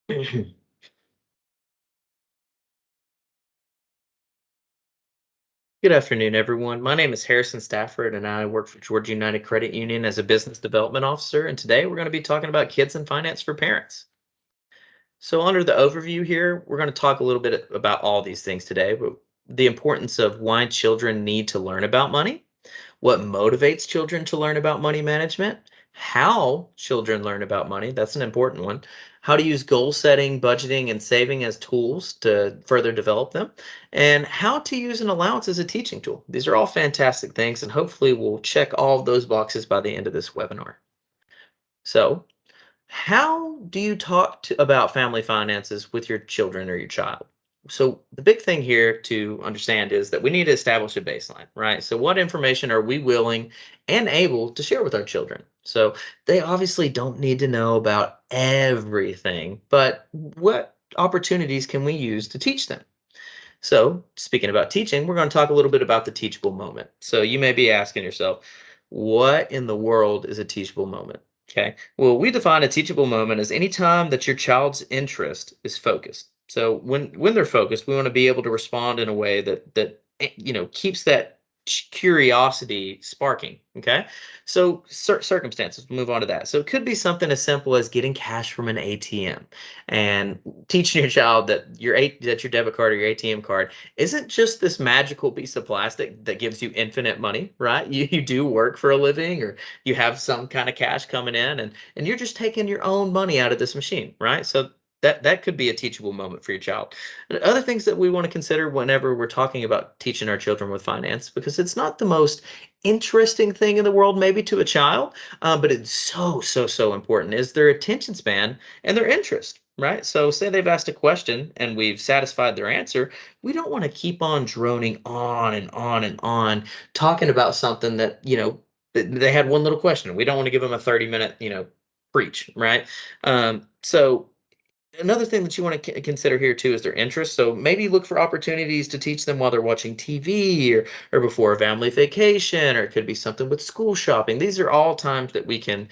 Good afternoon, everyone. My name is Harrison Stafford, and I work for Georgia United Credit Union as a business development officer. And today we're going to be talking about kids and finance for parents. So, under the overview here, we're going to talk a little bit about all these things today, but the importance of why children need to learn about money, what motivates children to learn about money management, how children learn about money, that's an important one, how to use goal setting, budgeting, and saving as tools to further develop them, and how to use an allowance as a teaching tool. These are all fantastic things, and hopefully, we'll check all of those boxes by the end of this webinar. So, how do you talk about family finances with your children or your child? So, the big thing here to understand is that we need to establish a baseline, right? So, what information are we willing and able to share with our children? So, they obviously don't need to know about everything, but what opportunities can we use to teach them? So, speaking about teaching, we're going to talk a little bit about the teachable moment. So, you may be asking yourself, what in the world is a teachable moment? Okay. Well, we define a teachable moment as any time that your child's interest is focused. So when they're focused, we want to be able to respond in a way that keeps that curiosity sparking. Okay. So circumstances, we'll move on to that. So it could be something as simple as getting cash from an ATM and teaching your child that your debit card or your ATM card isn't just this magical piece of plastic that gives you infinite money, right? You do work for a living, or you have some kind of cash coming in, and you're just taking your own money out of this machine, right? So that could be a teachable moment for your child. And other things that we want to consider whenever we're talking about teaching our children with finance, because it's not the most interesting thing in the world maybe to a child, but it's so important, is their attention span and their interest, right? So say they've asked a question and we've satisfied their answer, we don't want to keep on droning on and on and on talking about something that, they had one little question. We don't want to give them a 30-minute, preach, right? So another thing that you want to consider here too is their interest. So maybe look for opportunities to teach them while they're watching TV, or before a family vacation, or it could be something with school shopping. These are all times that we can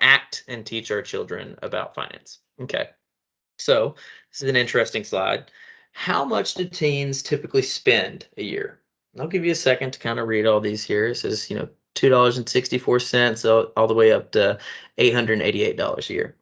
act and teach our children about finance. Okay. So this is an interesting slide. How much do teens typically spend a year? I'll give you a second to kind of read all these here. It says, $2.64 all the way up to $888 a year.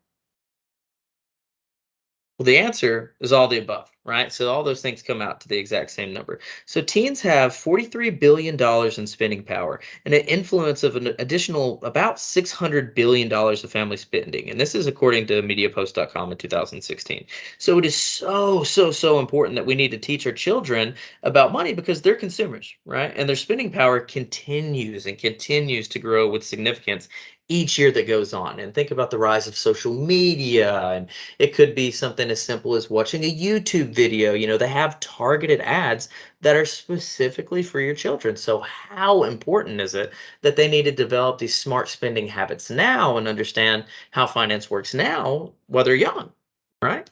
Well, the answer is all the above, right? So all those things come out to the exact same number. So teens have $43 billion in spending power and an influence of an additional about $600 billion of family spending. And this is according to MediaPost.com in 2016. So it is so important that we need to teach our children about money because they're consumers, right? And their spending power continues and continues to grow with significance each year that goes on. And think about the rise of social media, and it could be something as simple as watching a YouTube video. They have targeted ads that are specifically for your children. So, how important is it that they need to develop these smart spending habits now and understand how finance works now while they're young, right?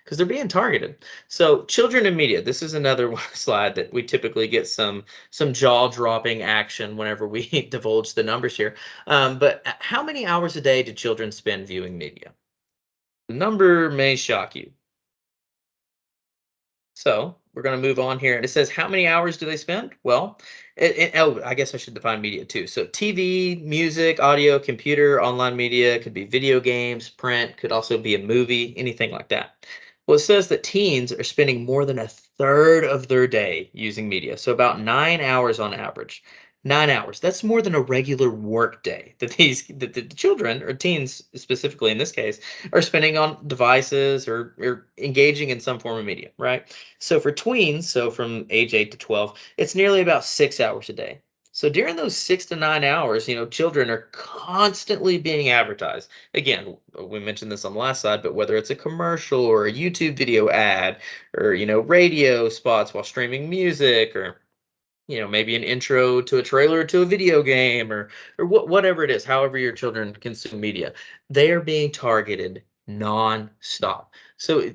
Because they're being targeted. So, children and media. This is another slide that we typically get some jaw-dropping action whenever we divulge the numbers here. But how many hours a day do children spend viewing media? The number may shock you. So we're going to move on here. And it says, how many hours do they spend? Well, oh, I guess I should define media too. So TV, music, audio, computer, online media, could be video games, print, could also be a movie, anything like that. Well, it says that teens are spending more than a third of their day using media. So about 9 hours on average. 9 hours. That's more than a regular work day that the children or teens specifically in this case are spending on devices or engaging in some form of media, right? So for tweens, so from age 8 to 12, it's nearly about 6 hours a day. So during those 6 to 9 hours, children are constantly being advertised. Again, we mentioned this on the last slide, but whether it's a commercial or a YouTube video ad, or radio spots while streaming music, or maybe an intro to a trailer to a video game, or whatever it is, however your children consume media, they are being targeted non-stop. So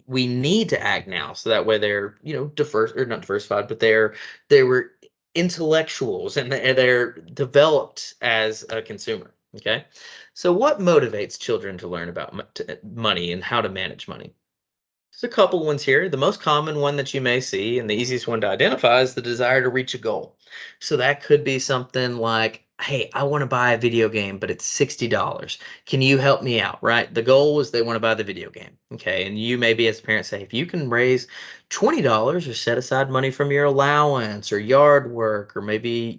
we need to act now so that way they're diverse, or not diversified, but they were intellectuals, and they're developed as a consumer. Okay. So, what motivates children to learn about money and how to manage money? There's a couple ones here. The most common one that you may see, and the easiest one to identify, is the desire to reach a goal. So that could be something like, hey, I want to buy a video game, but it's $60. Can you help me out? Right? The goal is they want to buy the video game. Okay. And you maybe as a parent say, if you can raise $20 or set aside money from your allowance or yard work, or maybe,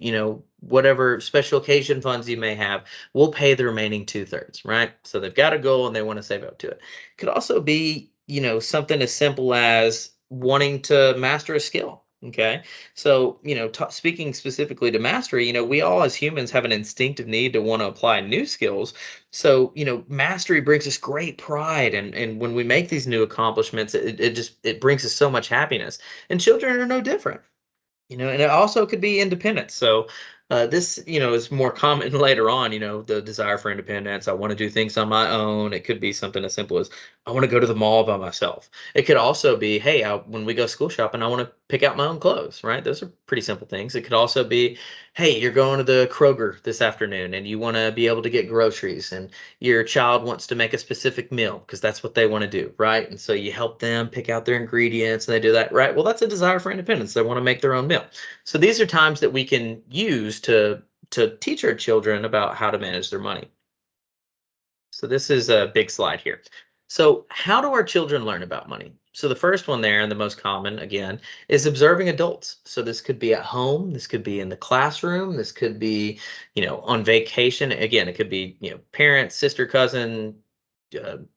whatever special occasion funds you may have, we'll pay the remaining two-thirds, right? So they've got a goal and they want to save up to it. Could also be, something as simple as wanting to master a skill. Okay. So, speaking specifically to mastery, we all as humans have an instinctive need to want to apply new skills. So, mastery brings us great pride. And when we make these new accomplishments, it brings us so much happiness. And children are no different. And it also could be independence. So this, is more common later on. The desire for independence. I want to do things on my own. It could be something as simple as I want to go to the mall by myself. It could also be, hey, when we go school shopping, I want to pick out my own clothes. Right? Those are pretty simple things. It could also be, hey, you're going to the Kroger this afternoon, and you want to be able to get groceries, and your child wants to make a specific meal because that's what they want to do, right? And so you help them pick out their ingredients and they do that, right? Well, that's a desire for independence. They want to make their own meal. So these are times that we can use to teach our children about how to manage their money. So this is a big slide here. So how do our children learn about money? So the first one there, and the most common again, is observing adults. So this could be at home, this could be in the classroom, this could be, on vacation. Again, it could be, parent, sister, cousin,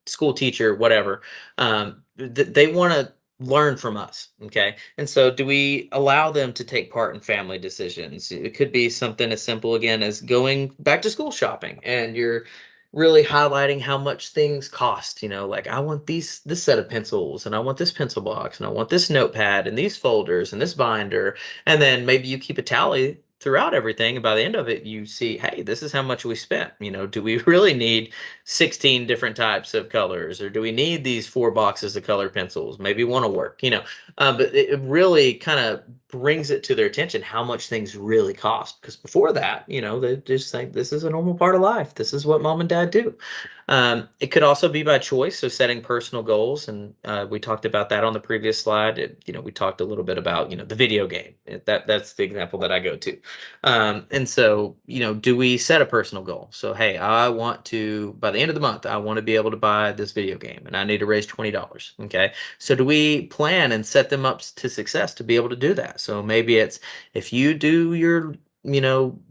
school teacher, whatever. They want to learn from us. Okay. And so, do we allow them to take part in family decisions? It could be something as simple again as going back to school shopping, and you're really highlighting how much things cost. Like I want this set of pencils, and I want this pencil box, and I want this notepad, and these folders, and this binder. And then maybe you keep a tally throughout everything, and by the end of it you see, hey, this is how much we spent. Do we really need 16 different types of colors, or do we need these four boxes of colored pencils? Maybe one will work. But it really kind of brings it to their attention how much things really cost, because before that, they just think this is a normal part of life, this is what mom and dad do. It could also be by choice, so setting personal goals, and we talked about that on the previous slide. We talked a little bit about the video game. That's the example that I go to. And so, do we set a personal goal? So, hey, I want to, by the end of the month, I want to be able to buy this video game, and I need to raise $20. Okay. So, do we plan and set them up to success to be able to do that? So, maybe it's if you do your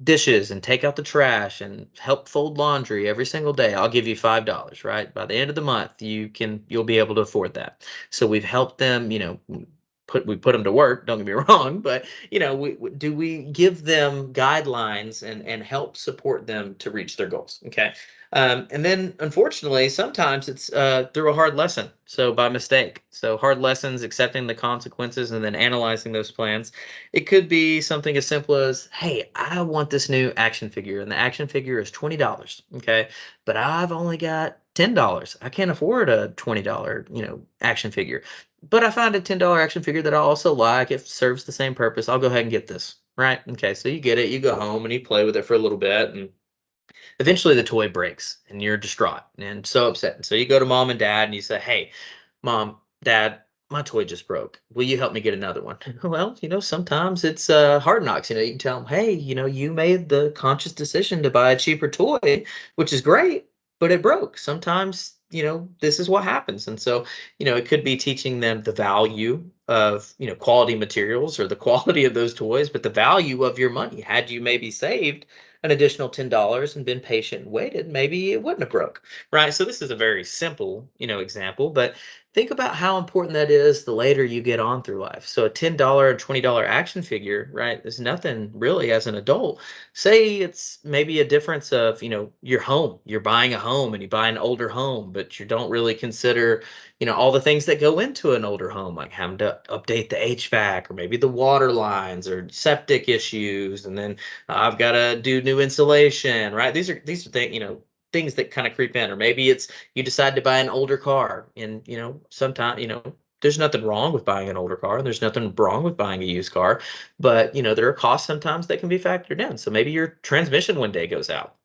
dishes and take out the trash and help fold laundry every single day, I'll give you $5, right? By the end of the month, you'll be able to afford that. So we've helped them, we put them to work, don't get me wrong, but do we give them guidelines and help support them to reach their goals? Okay. And then unfortunately, sometimes it's through a hard lesson. So by mistake. So hard lessons, accepting the consequences and then analyzing those plans. It could be something as simple as, hey, I want this new action figure, and the action figure is $20. Okay. But I've only got $10. I can't afford a $20, action figure. But I find a $10 action figure that I also like. It serves the same purpose. I'll go ahead and get this. Right. Okay. So you get it, you go home and you play with it for a little bit, and eventually the toy breaks and you're distraught and so upset. And so you go to mom and dad and you say, hey, mom, dad, my toy just broke. Will you help me get another one? Well, sometimes it's hard knocks. You can tell them, hey, you made the conscious decision to buy a cheaper toy, which is great, but it broke. Sometimes, this is what happens. And so, it could be teaching them the value of, quality materials or the quality of those toys, but the value of your money. Had you maybe saved an additional $10 and been patient and waited, maybe it wouldn't have broke, right? So this is a very simple, example, but think about how important that is the later you get on through life. So a $10 or $20 action figure, right, is nothing really as an adult. Say it's maybe a difference of, your home. You're buying a home and you buy an older home, but you don't really consider, all the things that go into an older home, like having to update the HVAC or maybe the water lines or septic issues. And then I've got to do new insulation, right? These are things, things that kind of creep in. Or maybe it's you decide to buy an older car, and sometimes there's nothing wrong with buying an older car, and there's nothing wrong with buying a used car, but there are costs sometimes that can be factored in. So maybe your transmission one day goes out,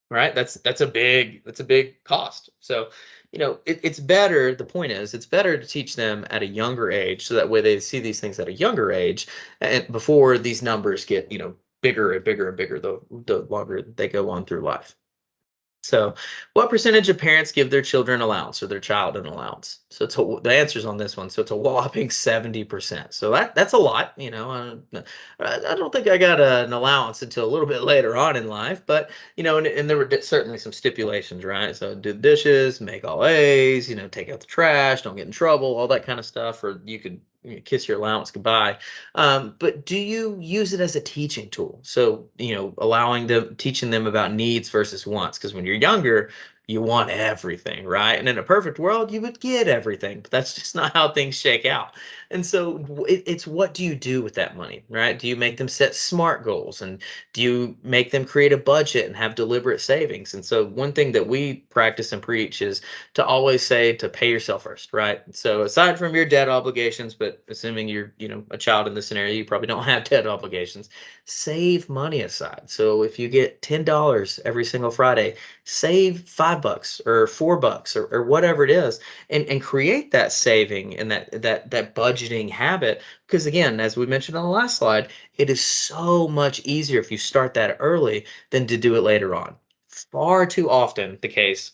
right? That's a big cost. So, it's better. The point is, it's better to teach them at a younger age, so that way they see these things at a younger age, and before these numbers get bigger and bigger and bigger the longer they go on through life. So, what percentage of parents give their children allowance or their child an allowance? So, the answer's on this one. So, it's a whopping 70%. So that's a lot. I don't think I got an allowance until a little bit later on in life, but and there were certainly some stipulations, right? So, do the dishes, make all A's, take out the trash, don't get in trouble, all that kind of stuff, or you could kiss your allowance goodbye. But do you use it as a teaching tool? So, allowing them, teaching them about needs versus wants. Because when you're younger, you want everything, right? And in a perfect world, you would get everything, but that's just not how things shake out. And so it's what do you do with that money, right? Do you make them set SMART goals? And do you make them create a budget and have deliberate savings? And so one thing that we practice and preach is to always say to pay yourself first, right? So aside from your debt obligations, but assuming you're, a child in this scenario, you probably don't have debt obligations, save money aside. So if you get $10 every single Friday, save $5 or $4 or whatever it is, and create that saving and that budgeting habit. Because again, as we mentioned on the last slide, it is so much easier if you start that early than to do it later on. Far too often the case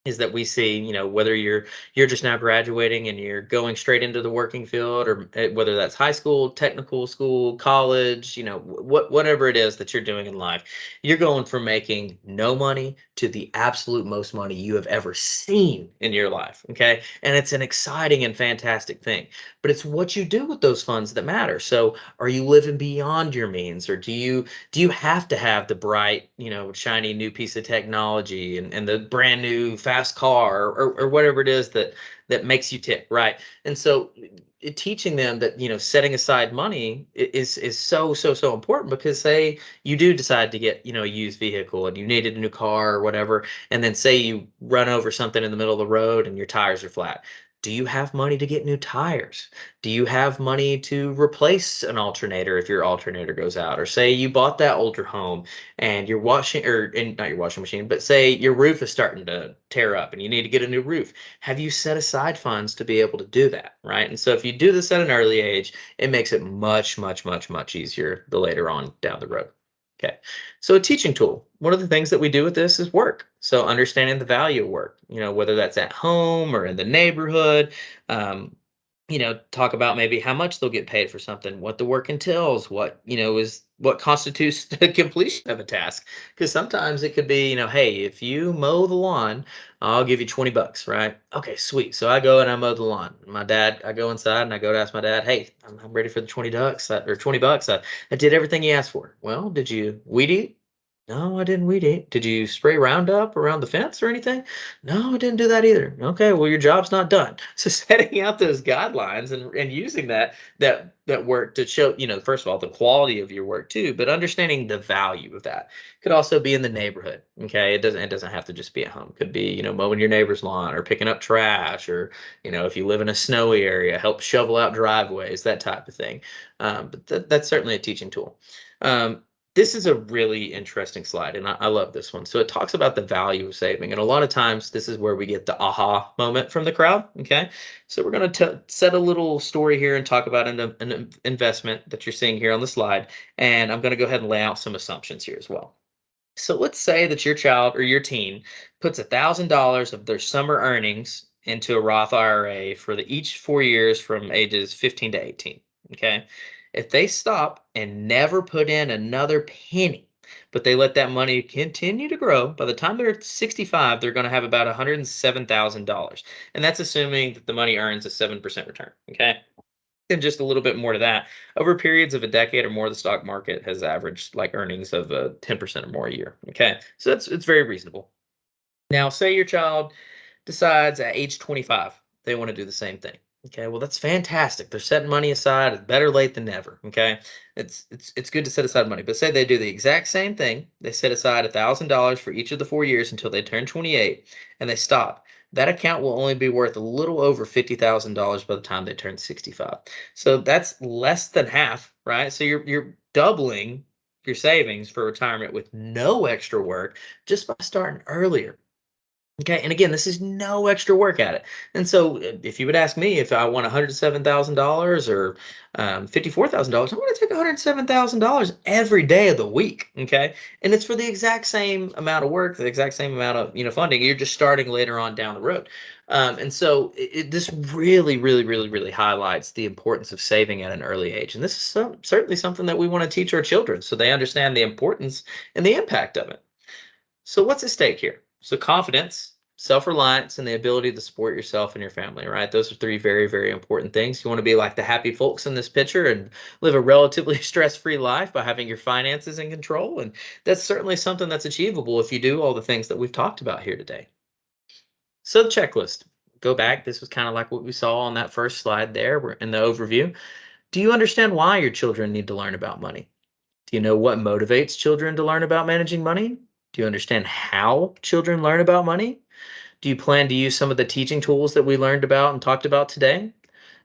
is that we see, whether you're just now graduating and you're going straight into the working field, or whether that's high school, technical school, college, whatever it is that you're doing in life, you're going from making no money to the absolute most money you have ever seen in your life. Okay, and it's an exciting and fantastic thing, but it's what you do with those funds that matter. So, are you living beyond your means, or do you have to have the bright, shiny new piece of technology, and the brand new fast car, or whatever it is that makes you tick, right? And so teaching them that, setting aside money is so important, because say you do decide to get, a used vehicle and you needed a new car or whatever, and then say you run over something in the middle of the road and your tires are flat. Do you have money to get new tires? Do you have money to replace an alternator if your alternator goes out? Or say you bought that older home and your washing, or and not your washing machine, but say your roof is starting to tear up and you need to get a new roof. Have you set aside funds to be able to do that, right? And so if you do this at an early age, it makes it much, much, much, much easier the later on down the road. Okay. So a teaching tool. One of the things that we do with this is work. So understanding the value of work, whether that's at home or in the neighborhood. Um, talk about maybe how much they'll get paid for something, what the work entails, what constitutes the completion of a task. Because sometimes it could be, hey, if you mow the lawn, I'll give you $20, right? Okay, sweet. So I go and I mow the lawn. I go inside and I go to ask my dad, hey, I'm ready for the $20 or $20. I did everything he asked for. Well, did you weed eat? No, I didn't weed eat. Did you spray Roundup around the fence or anything? No, I didn't do that either. Okay, well, your job's not done. So setting out those guidelines and using that work to show, first of all, the quality of your work too, but understanding the value of that. Could also be in the neighborhood. Okay, it doesn't have to just be at home. Could be, mowing your neighbor's lawn or picking up trash, or if you live in a snowy area, help shovel out driveways, that type of thing. But that's certainly a teaching tool. This is a really interesting slide, and I love this one. So it talks about the value of saving, and a lot of times this is where we get the aha moment from the crowd. Okay, so we're going to set a little story here and talk about an investment that you're seeing here on the slide, and I'm going to go ahead and lay out some assumptions here as well. So let's say that your child or your teen puts $1,000 of their summer earnings into a Roth IRA for each 4 years from ages 15 to 18. Okay. If they stop and never put in another penny, but they let that money continue to grow, by the time they're 65, they're going to have about $107,000. And that's assuming that the money earns a 7% return. Okay. And just a little bit more to that, over periods of a decade or more, the stock market has averaged like earnings of 10% or more a year. Okay, so it's very reasonable. Now, say your child decides at age 25 they want to do the same thing. Okay, well that's fantastic. They're setting money aside. It's better late than never. Okay, it's good to set aside money. But say they do the exact same thing. They set aside $1,000 for each of the 4 years until they turn 28, and they stop. That account will only be worth a little over $50,000 by the time they turn 65. So that's less than half, right? So you're doubling your savings for retirement with no extra work just by starting earlier. Okay, and again, this is no extra work at it. And so, if you would ask me if I want $107,000 or $54,000, I'm going to take $107,000 every day of the week. Okay, and it's for the exact same amount of work, the exact same amount of funding. You're just starting later on down the road, and so this really, really, really, really highlights the importance of saving at an early age. And this is certainly something that we want to teach our children so they understand the importance and the impact of it. So what's at stake here? So confidence, self-reliance, and the ability to support yourself and your family, right? Those are three very, very important things. You want to be like the happy folks in this picture and live a relatively stress-free life by having your finances in control. And that's certainly something that's achievable if you do all the things that we've talked about here today. So the checklist. Go back. This was kind of like what we saw on that first slide there. We're in the overview. Do you understand why your children need to learn about money? Do you know what motivates children to learn about managing money? Do you understand how children learn about money? Do you plan to use some of the teaching tools that we learned about and talked about today?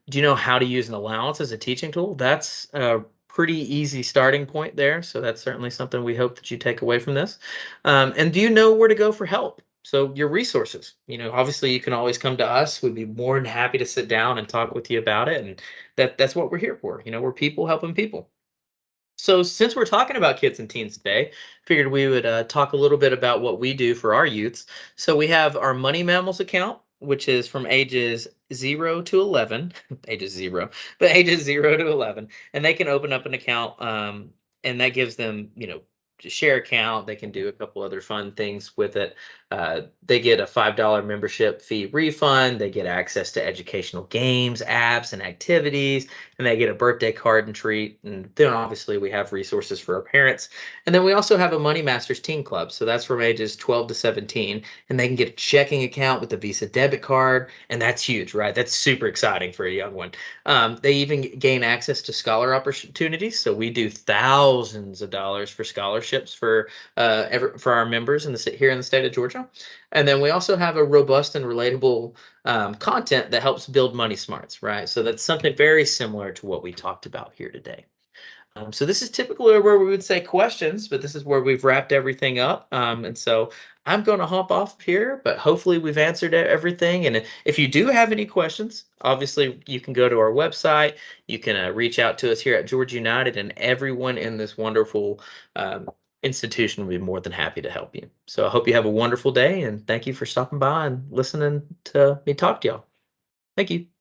Do you know how to use an allowance as a teaching tool? That's a pretty easy starting point there. So that's certainly something we hope that you take away from this. And do you know where to go for help? So your resources, obviously you can always come to us. We'd be more than happy to sit down and talk with you about it. And that's what we're here for. We're people helping people. So, since we're talking about kids and teens today, figured we would talk a little bit about what we do for our youths. So, we have our Money Mammals account, which is from ages 0 to 11, ages 0, but ages 0 to 11. And they can open up an account, and that gives them, to share account. They can do a couple other fun things with it. They get a $5 membership fee refund. They get access to educational games, apps, and activities, and they get a birthday card and treat. And then obviously we have resources for our parents. And then we also have a Money Masters Teen Club. So that's from ages 12 to 17. And they can get a checking account with a Visa debit card. And that's huge, right? That's super exciting for a young one. They even gain access to scholar opportunities. So we do thousands of dollars for scholarships for our members here in the state of Georgia. And then we also have a robust and relatable content that helps build money smarts, right? So that's something very similar to what we talked about here today. So this is typically where we would say questions, but this is where we've wrapped everything up. And so I'm going to hop off here, but hopefully we've answered everything. And if you do have any questions, obviously you can go to our website. You can reach out to us here at Georgia United, and everyone in this wonderful institution will be more than happy to help you. So I hope you have a wonderful day, and thank you for stopping by and listening to me talk to y'all. Thank you.